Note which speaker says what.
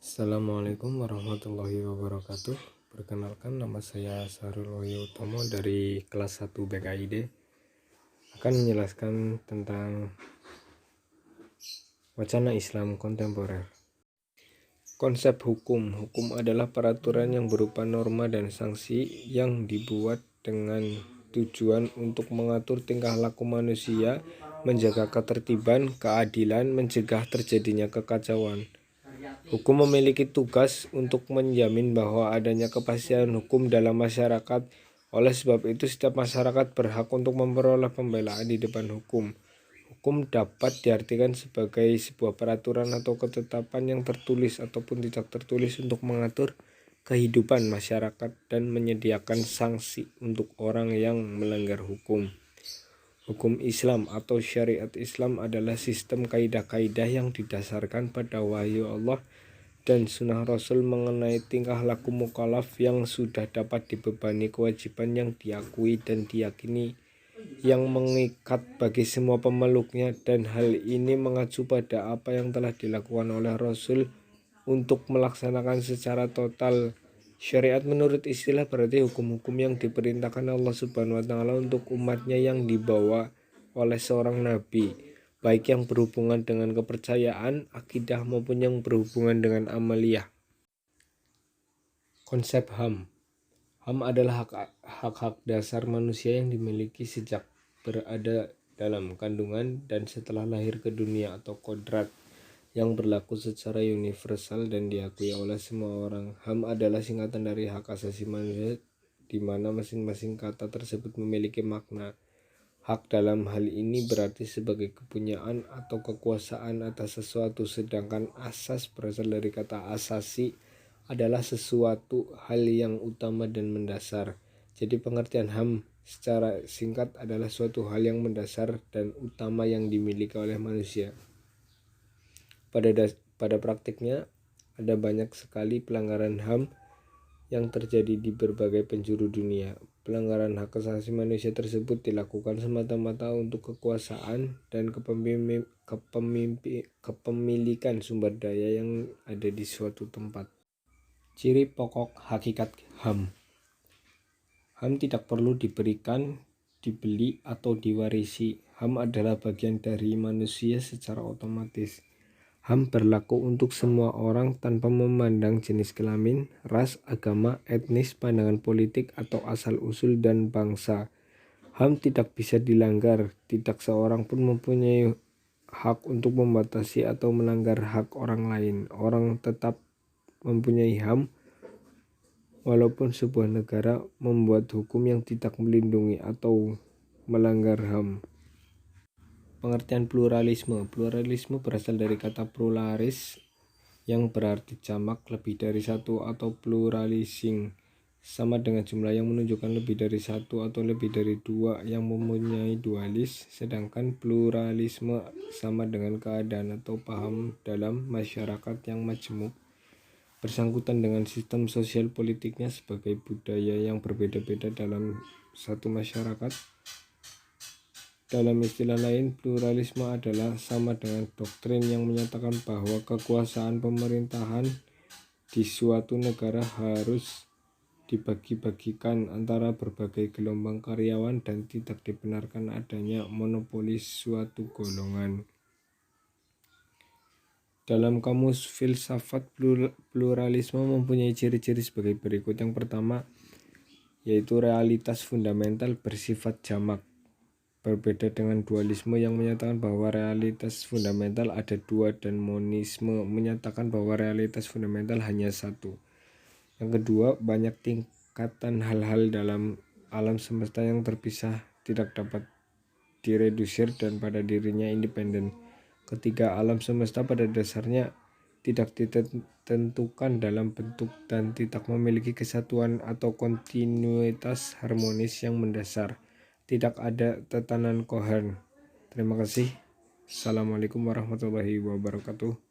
Speaker 1: Assalamualaikum warahmatullahi wabarakatuh. Perkenalkan, nama saya Sahrul Wahyu Utomo dari kelas 1 BKID. Akan menjelaskan tentang wacana Islam kontemporer. Konsep hukum. Hukum adalah peraturan yang berupa norma dan sanksi yang dibuat dengan tujuan untuk mengatur tingkah laku manusia, menjaga ketertiban, keadilan, mencegah terjadinya kekacauan. Hukum memiliki tugas untuk menjamin bahwa adanya kepastian hukum dalam masyarakat. Oleh sebab itu, setiap masyarakat berhak untuk memperoleh pembelaan di depan hukum. Hukum dapat diartikan sebagai sebuah peraturan atau ketetapan yang tertulis ataupun tidak tertulis untuk mengatur kehidupan masyarakat dan menyediakan sanksi untuk orang yang melanggar hukum. Hukum Islam atau syariat Islam adalah sistem kaidah-kaidah yang didasarkan pada wahyu Allah dan sunnah Rasul mengenai tingkah laku mukallaf yang sudah dapat dibebani kewajiban yang diakui dan diyakini yang mengikat bagi semua pemeluknya, dan hal ini mengacu pada apa yang telah dilakukan oleh Rasul untuk melaksanakan secara total. Syariat menurut istilah berarti hukum-hukum yang diperintahkan Allah Subhanahu wa Ta'ala untuk umatnya yang dibawa oleh seorang nabi, baik yang berhubungan dengan kepercayaan, akidah maupun yang berhubungan dengan amaliyah. Konsep HAM. HAM adalah hak-hak dasar manusia yang dimiliki sejak berada dalam kandungan dan setelah lahir ke dunia atau kodrat, yang berlaku secara universal dan diakui oleh semua orang. HAM adalah singkatan dari hak asasi manusia, di mana masing-masing kata tersebut memiliki makna. Hak dalam hal ini berarti sebagai kepunyaan atau kekuasaan atas sesuatu, sedangkan asas berasal dari kata asasi, adalah sesuatu hal yang utama dan mendasar. Jadi pengertian HAM secara singkat adalah suatu hal yang mendasar dan utama yang dimiliki oleh manusia. Pada praktiknya ada banyak sekali pelanggaran HAM yang terjadi di berbagai penjuru dunia. Pelanggaran hak asasi manusia tersebut dilakukan semata-mata untuk kekuasaan dan kepemilikan sumber daya yang ada di suatu tempat. Ciri pokok hakikat HAM. HAM tidak perlu diberikan, dibeli, atau diwarisi. HAM adalah bagian dari manusia secara otomatis. HAM berlaku untuk semua orang tanpa memandang jenis kelamin, ras, agama, etnis, pandangan politik, atau asal-usul dan bangsa. HAM tidak bisa dilanggar. Tidak seorang pun mempunyai hak untuk membatasi atau melanggar hak orang lain. Orang tetap mempunyai HAM walaupun sebuah negara membuat hukum yang tidak melindungi atau melanggar HAM. Pengertian pluralisme. Pluralisme berasal dari kata pluralis yang berarti jamak, lebih dari satu, atau pluralising sama dengan jumlah yang menunjukkan lebih dari satu atau lebih dari dua yang mempunyai dualis, sedangkan pluralisme sama dengan keadaan atau paham dalam masyarakat yang majemuk, bersangkutan dengan sistem sosial politiknya sebagai budaya yang berbeda-beda dalam satu masyarakat. Dalam istilah lain, pluralisme adalah sama dengan doktrin yang menyatakan bahwa kekuasaan pemerintahan di suatu negara harus dibagi-bagikan antara berbagai gelombang karyawan dan tidak dibenarkan adanya monopoli suatu golongan. Dalam kamus filsafat, pluralisme mempunyai ciri-ciri sebagai berikut. Yang pertama, yaitu realitas fundamental bersifat jamak. Berbeda dengan dualisme yang menyatakan bahwa realitas fundamental ada dua, dan monisme menyatakan bahwa realitas fundamental hanya satu. Yang kedua, banyak tingkatan hal-hal dalam alam semesta yang terpisah, tidak dapat diredusir dan pada dirinya independen. Ketiga, alam semesta pada dasarnya tidak ditentukan dalam bentuk dan tidak memiliki kesatuan atau kontinuitas harmonis yang mendasar. Tidak ada tatanan koheren. Terima kasih. Assalamualaikum warahmatullahi wabarakatuh.